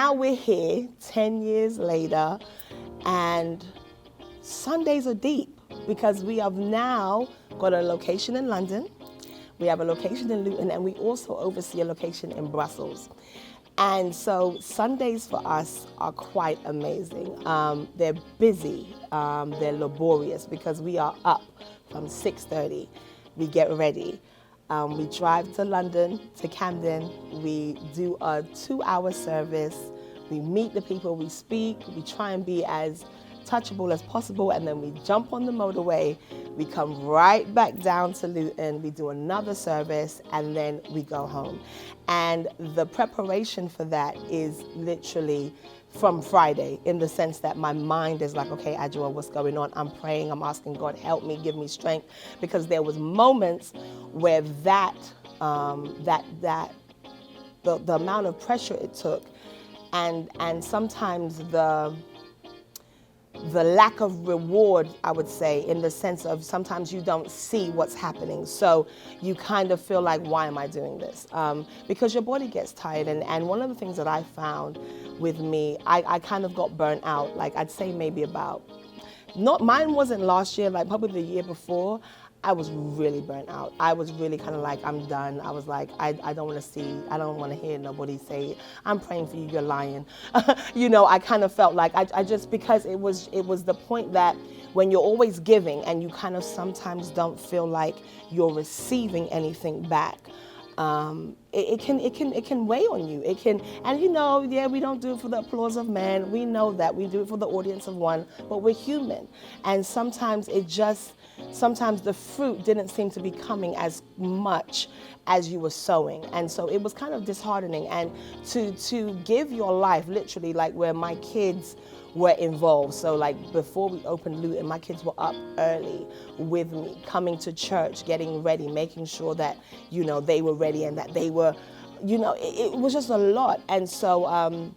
now we're here 10 years later, and Sundays are deep because we have now got a location in London, we have a location in Luton, and we also oversee a location in Brussels. And so Sundays for us are quite amazing. They're busy, they're laborious because we are up from 6:30. We get ready. We drive to London, to Camden. We do a 2-hour service. We meet the people, we speak. We try and be as touchable as possible, and then we jump on the motorway. We come right back down to Luton. We do another service, and then we go home. And the preparation for that is literally from Friday, in the sense that my mind is like, okay, Adwoa, what's going on? I'm praying, I'm asking God, help me, give me strength, because there was moments where the amount of pressure it took, and sometimes the lack of reward, I would say, in the sense of sometimes you don't see what's happening. So you kind of feel like, why am I doing this? Because your body gets tired. And one of the things that I found with me, I kind of got burnt out. Like I'd say maybe mine wasn't last year, like probably the year before. I was really burnt out. I was really kind of like, I'm done. I was like, I don't want to see, I don't want to hear nobody say, I'm praying for you, you're lying. You know, I kind of felt like, I just, because it was the point that when you're always giving and you kind of sometimes don't feel like you're receiving anything back, it can weigh on you. It can, and you know, yeah, we don't do it for the applause of man. We know that we do it for the audience of one, but we're human. And sometimes sometimes the fruit didn't seem to be coming as much as you were sowing. And so it was kind of disheartening. And to give your life, literally, like where my kids were involved. So like before we opened Luton, my kids were up early with me, coming to church, getting ready, making sure that, you know, they were ready and that they were, you know, it was just a lot. And so,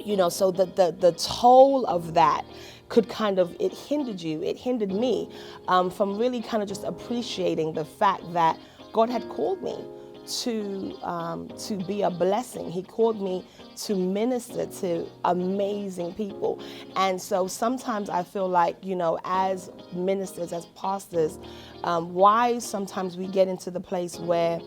you know, so the toll of that could kind of, it hindered me from really kind of just appreciating the fact that God had called me to be a blessing. He called me to minister to amazing people. And so sometimes I feel like, you know, as ministers, as pastors, why sometimes we get into the place where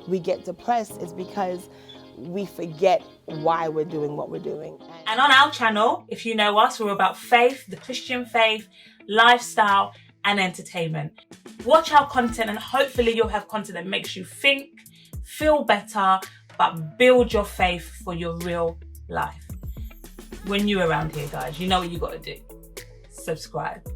we get depressed is because we forget why we're doing what we're doing. And on our channel, if you know us, we're about faith, the Christian faith, lifestyle, and entertainment. Watch our content and hopefully you'll have content that makes you think, feel better, but build your faith for your real life. When you're around here, guys, you know what you got to do. Subscribe.